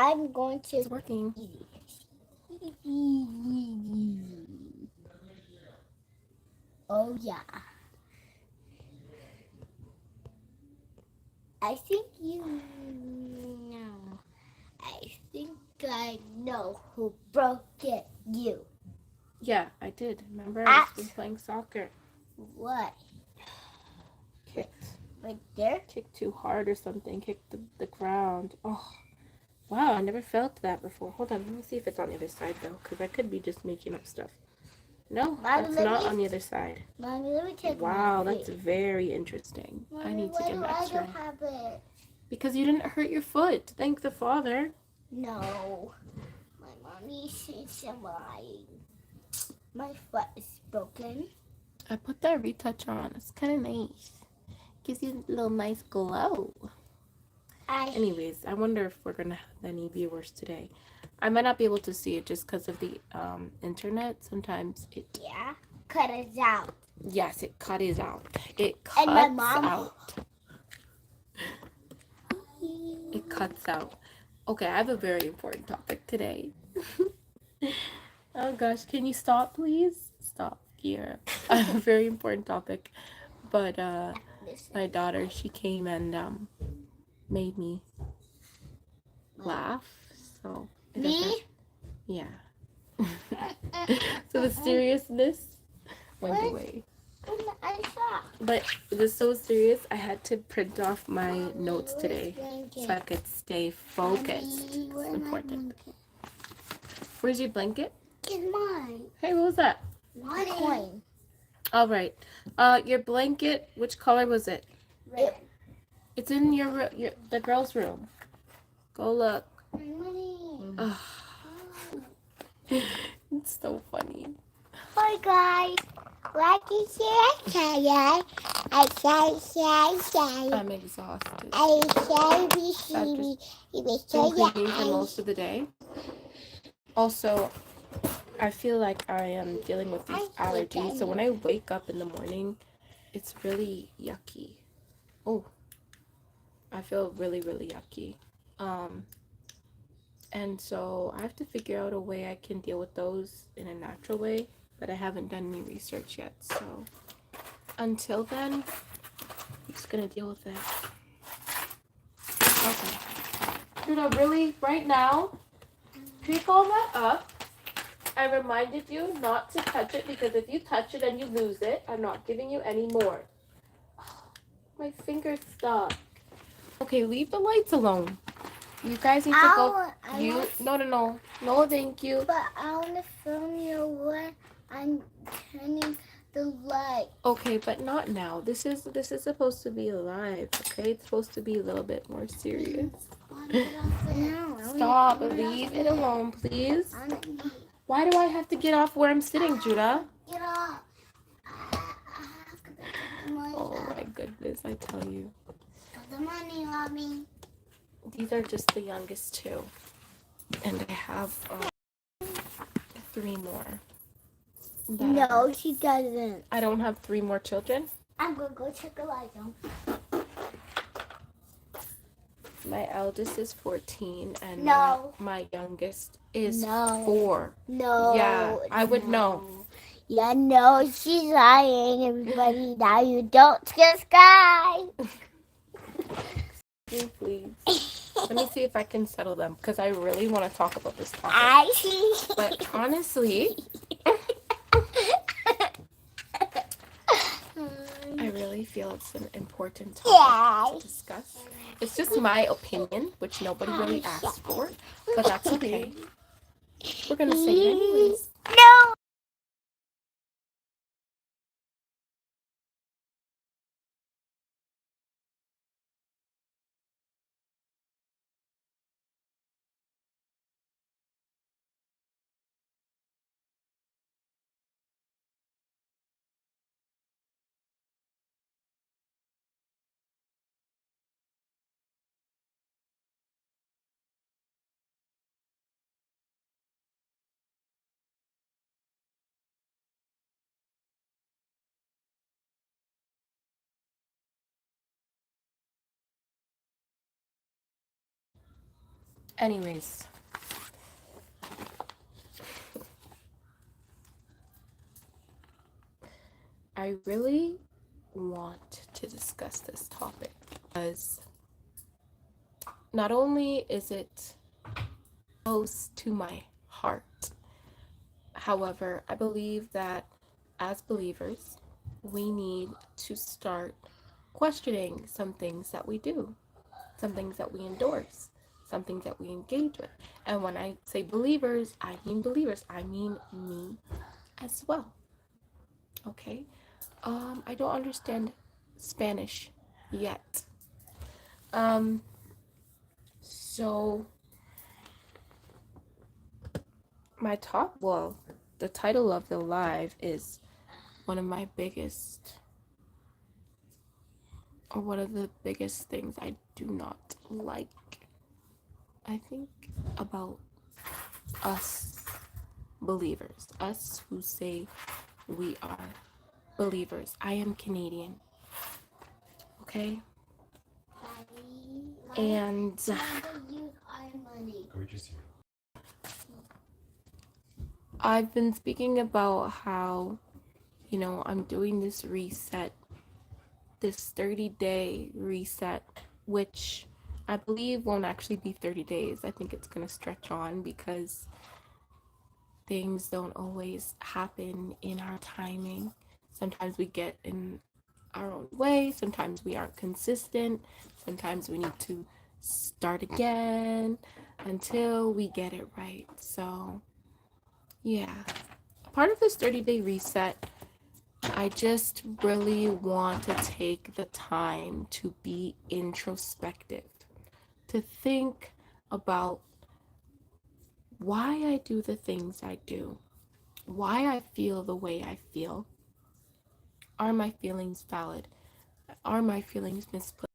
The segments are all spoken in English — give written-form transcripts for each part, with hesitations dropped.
I'm going to. It's working. Oh yeah. I think you know. I think I know who broke it. You. Yeah, I did. Remember, I was playing soccer. What? Kicked. Right there? Kicked too hard or something. Kicked the ground. Oh, wow, I never felt that before. Hold on, let me see if it's on the other side, though, because I could be just making up stuff. No, Mommy, that's not on the other side. Mommy, let me take Wow, my that's very interesting. Mommy, I need to why get an do I x-ray. don't have it? Because you didn't hurt your foot. Thank the Father. No. My mommy says I'm lying. My foot is broken. I put that retouch on. It's kind of nice. Gives you a little nice glow. Anyways, I wonder if we're going to have any viewers today. I might not be able to see it just because of the internet. Sometimes it... Yeah, cut it out. Yes, it cuts out. It cuts and my mom... out. It cuts out. Okay, I have a very important topic today. Oh gosh, can you stop, please? Stop here. I have a very important topic. But my daughter, she came and made me laugh. So it doesn't. Yeah. So the seriousness went away. But it was so serious, I had to print off my notes today so I could stay focused. It's important. Where's your blanket? It's mine. Hey, what was that? My coin. All right. Your blanket, which color was it? Red. It's in the girl's room. Go look. It's so funny. Hi guys. Like and share. I'm exhausted. I've been cleaning for most of the day. Also, I feel like I am dealing with these allergies. So when I wake up in the morning, it's really yucky. Oh, I feel really, really yucky. And so I have to figure out a way I can deal with those in a natural way, but I haven't done any research yet. So until then, I'm just gonna deal with it. Okay. Judah, really, right now, pick all that up. I reminded you not to touch it because if you touch it and you lose it, I'm not giving you any more. My finger's stuck. Okay, leave the lights alone. You guys need to go. No, thank you. But I want to film you when I'm turning the light. Okay, but not now. This is supposed to be live. Okay, it's supposed to be a little bit more serious. Stop. Leave it alone, please. Why do I have to get off where I'm sitting, Judah? Get off. Oh my goodness, I tell you. The money, Mommy. These are just the youngest two. And I have 3 more. No, she doesn't. I don't have 3 more children? I'm going to go check the light on. My eldest is 14 and my youngest is 4. No. Yeah, I would know. Yeah, no, she's lying, everybody. Now you don't subscribe. Please. Let me see if I can settle them because I really want to talk about this topic. But honestly, I really feel it's an important topic to discuss. It's just my opinion, which nobody really asked for, but that's okay. We're going to say it anyways. No. Anyways, I really want to discuss this topic because not only is it close to my heart, however, I believe that as believers, we need to start questioning some things that we do, some things that we endorse, some things that we engage with. And when I say believers, I mean me as well. Okay? I don't understand Spanish yet. Um, so the title of the live is one of my biggest, or one of the biggest things I do not like, I think, about us believers, us who say we are believers. I am Canadian, okay? And I've been speaking about how, I'm doing this reset, this 30-day reset, which I believe won't actually be 30 days. I think it's going to stretch on because things don't always happen in our timing. Sometimes we get in our own way, sometimes we aren't consistent, sometimes we need to start again until we get it right. So, yeah. Part of this 30-day reset, I just really want to take the time to be introspective, to think about why I do the things I do, why I feel the way I feel. Are my feelings valid? Are my feelings misplaced?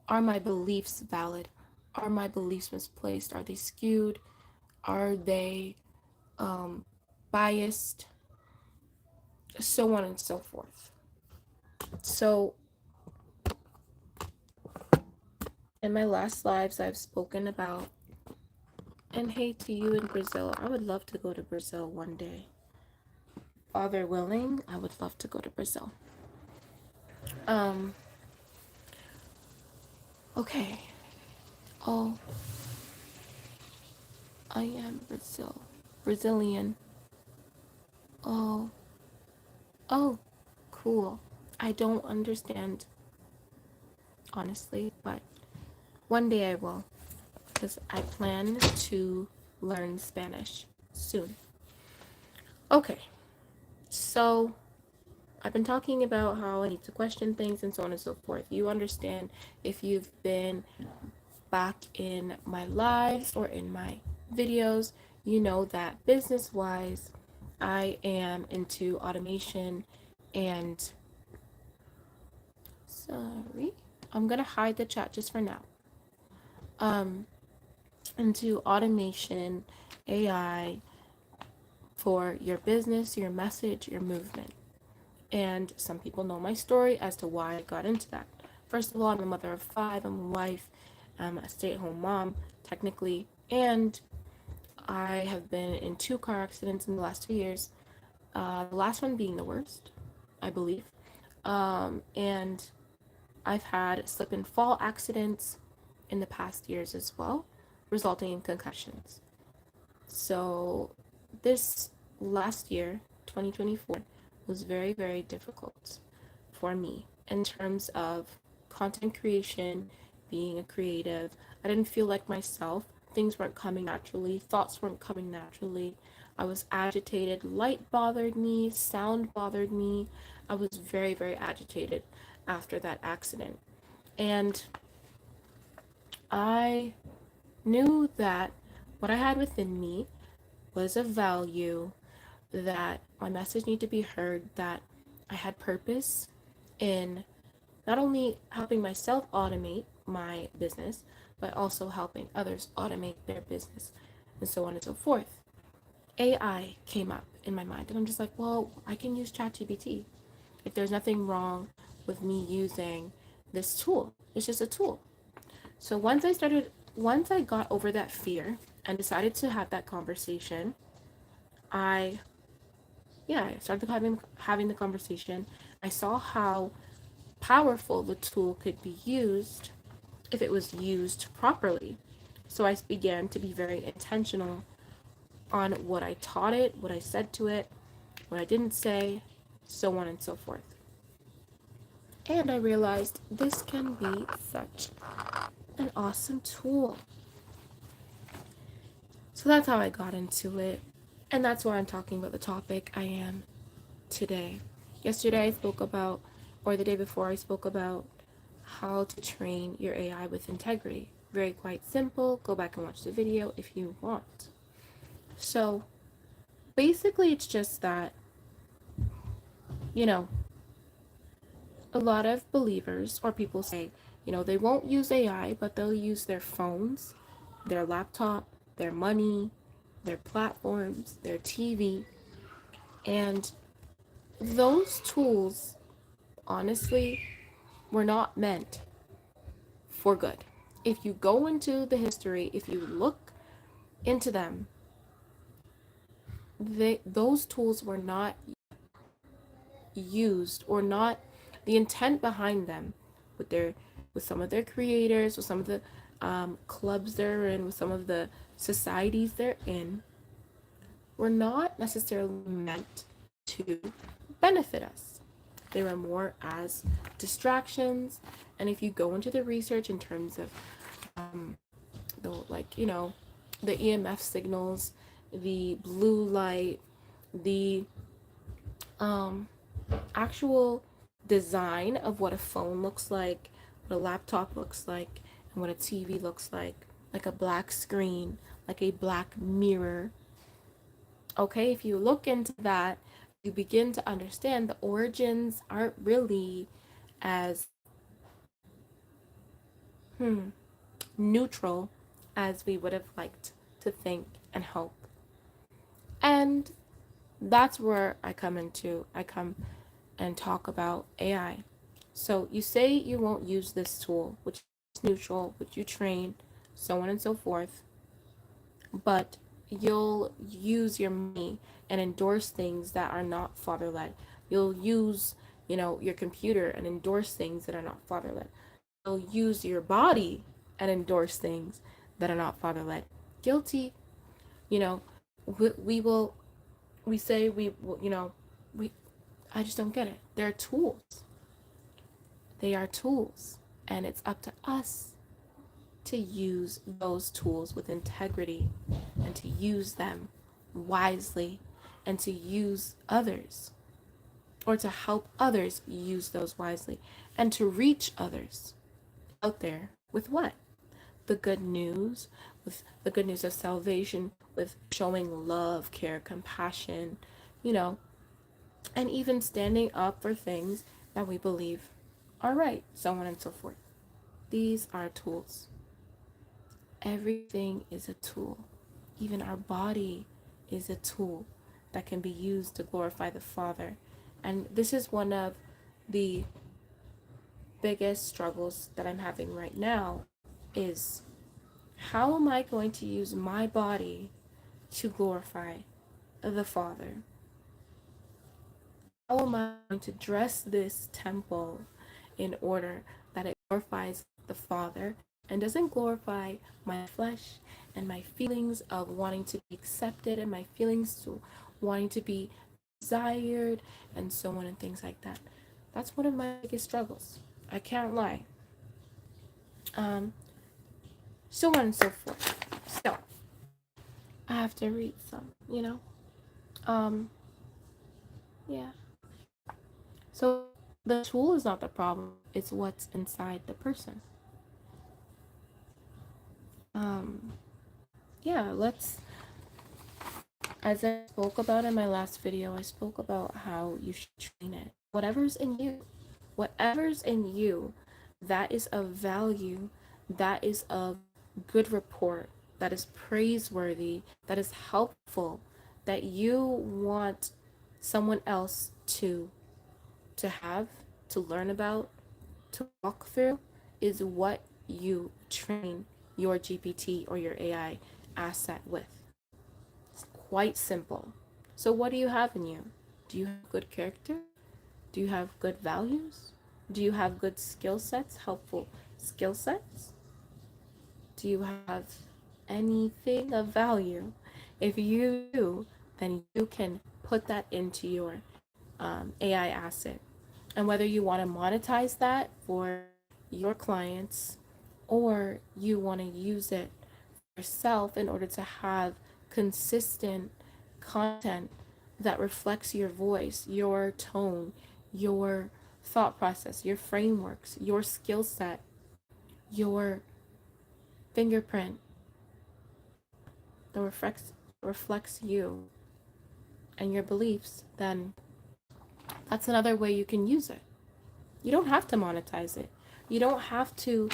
Are my beliefs valid? Are my beliefs misplaced? Are they skewed? Are they biased? So on and so forth. So, in my last lives, I've spoken about, and hey, to you in Brazil, I would love to go to Brazil one day. Father willing, I would love to go to Brazil. Um, okay. Oh, I am Brazilian. Oh, oh, cool. I don't understand, honestly, but one day I will, because I plan to learn Spanish soon. Okay, so I've been talking about how I need to question things and so on and so forth. You understand if you've been back in my lives or in my videos, you know that business wise, I am into automation and sorry, I'm gonna hide the chat just for now. Into automation, AI for your business, your message, your movement. And some people know my story as to why I got into that. First of all, I'm a mother of 5, I'm a wife, I'm a stay-at-home mom, technically, and I have been in 2 car accidents in the last 2 years. The last one being the worst, I believe. And I've had slip and fall accidents in the past years as well, resulting in concussions. So this last year, 2024, was very, very difficult for me in terms of content creation, being a creative. I didn't feel like myself. Things weren't coming naturally, thoughts weren't coming naturally. I was agitated. Light bothered me, sound bothered me. I was very, very agitated after that accident. And I knew that what I had within me was of value, that my message needed to be heard, that I had purpose in not only helping myself automate my business, but also helping others automate their business, and so on and so forth. AI came up in my mind, and I'm just like, well, I can use ChatGPT. If there's nothing wrong with me using this tool, it's just a tool. So once I started once I got over that fear and decided to have that conversation, I I started having the conversation. I saw how powerful the tool could be used if it was used properly. So I began to be very intentional on what I taught it, what I said to it, what I didn't say, so on and so forth. And I realized this can be such an awesome tool. So that's how I got into it. And that's why I'm talking about the topic I am today. Yesterday I spoke about, or the day before I spoke about how to train your AI with integrity. Very quite simple. Go back and watch the video if you want. So basically, it's just that, you know, a lot of believers or people say, they won't use AI, but they'll use their phones, their laptop, their money, their platforms, their TV, and those tools, honestly, were not meant for good. If you go into the history, if you look into them, those tools were not used, or not the intent behind them, with their with some of their creators, with some of the clubs they're in, with some of the societies they're in, were not necessarily meant to benefit us. They were more as distractions. And if you go into the research in terms of the the EMF signals, the blue light, the um, actual design of what a phone looks like, what a laptop looks like, and what a TV looks like a black screen, like a black mirror. Okay, if you look into that, you begin to understand the origins aren't really as neutral as we would have liked to think and hope. And that's where I come and talk about AI. So you say you won't use this tool, which is neutral, which you train, so on and so forth, but you'll use your money and endorse things that are not father led. You'll use, your computer and endorse things that are not father led. You'll use your body and endorse things that are not father led. Guilty, you know, we will, we say we will, we, I just don't get it. They're tools. They are tools. And it's up to us to use those tools with integrity and to use them wisely and to use others, or to help others use those wisely, and to reach others out there with what? The good news, with the good news of salvation, with showing love, care, compassion, you know, and even standing up for things that we believe are right, so on and so forth. These are tools. Everything is a tool. Even our body is a tool that can be used to glorify the Father. And this is one of the biggest struggles that I'm having right now is, how am I going to use my body to glorify the Father? How am I going to dress this temple in order that it glorifies the Father and doesn't glorify my flesh and my feelings of wanting to be accepted and my feelings to wanting to be desired and so on and things like that. That's one of my biggest struggles. I can't lie. Um, so on and so forth. So I have to read some. Um, yeah. So the tool is not the problem, it's what's inside the person. Um, yeah, as I spoke about in my last video, I spoke about how you should train it. Whatever's in you that is of value, that is of good report, that is praiseworthy, that is helpful, that you want someone else to have, to learn about, to walk through, is what you train. your GPT or your AI asset with. It's quite simple. So, what do you have in you? Do you have good character? Do you have good values? Do you have good skill sets, helpful skill sets? Do you have anything of value? If you do, then you can put that into your AI asset. And whether you want to monetize that for your clients or you want to use it yourself in order to have consistent content that reflects your voice, your tone, your thought process, your frameworks, your skill set, your fingerprint that reflects you and your beliefs, then that's another way you can use it. You don't have to monetize it. You don't have to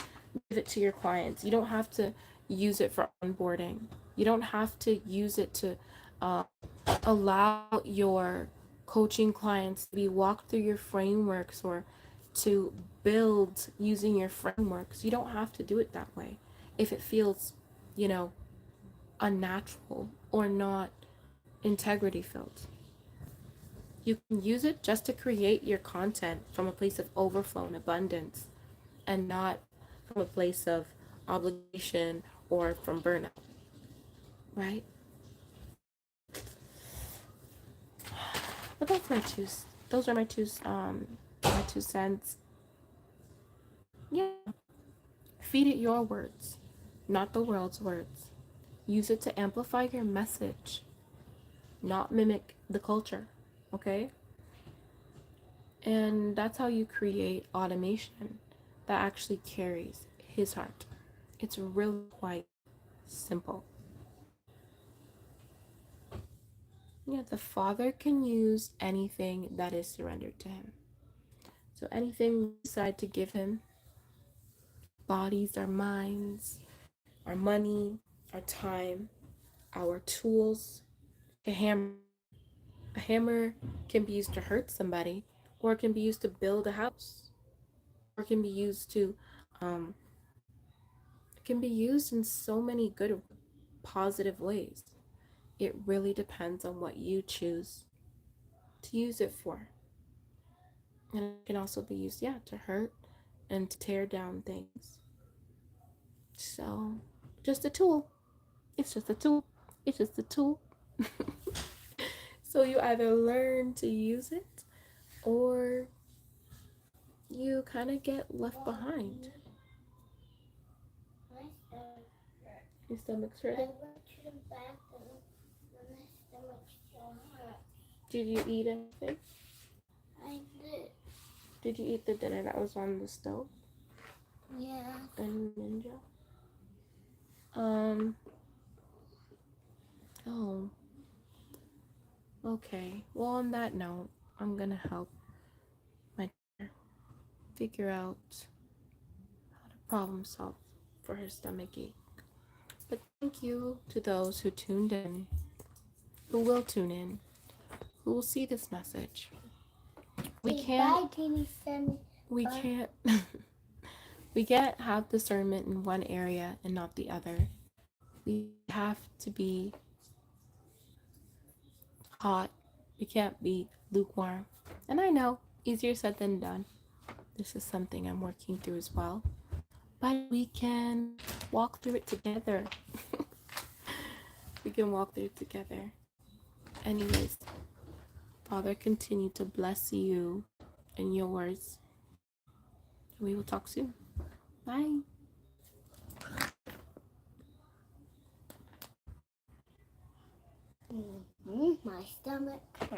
give it to your clients. You don't have to use it for onboarding. You don't have to use it to uh, allow your coaching clients to be walked through your frameworks or to build using your frameworks. You don't have to do it that way if it feels, you know, unnatural or not integrity filled. You can use it just to create your content from a place of overflow and abundance and not from a place of obligation or from burnout, right? But that's my two. Those are my 2 cents. Yeah, feed it your words, not the world's words. Use it to amplify your message, not mimic the culture. Okay, and that's how you create automation that actually carries his heart. It's really quite simple. Yeah, the Father can use anything that is surrendered to him. So anything we decide to give him, bodies, our minds, our money, our time, our tools, a hammer. A hammer can be used to hurt somebody, or it can be used to build a house, or it can be used to, um, it can be used in so many good, positive ways. It really depends on what you choose to use it for. And it can also be used, yeah, to hurt and to tear down things. So, just a tool. It's just a tool. It's just a tool. So, you either learn to use it or you kind of get left behind. My stomach hurt. Your stomach's I hurting. went to the bathroom and my stomach's so hurt. Did you eat anything? I did. Did you eat the dinner that was on the stove? Yeah. And Ninja? Um, oh, okay. Well, on that note, I'm gonna help my daughter figure out how to problem solve for her stomach ache. But thank you to those who tuned in, who will tune in, who will see this message. We Say can't, bye, Teeny Sammy. we Bye. can't, we can't have discernment in one area and not the other. We have to be hot. We can't be lukewarm. And I know, easier said than done. This is something I'm working through as well. But we can walk through it together. We can walk through it together. Anyways, Father, continue to bless you and yours. We will talk soon. Bye. My stomach hurts.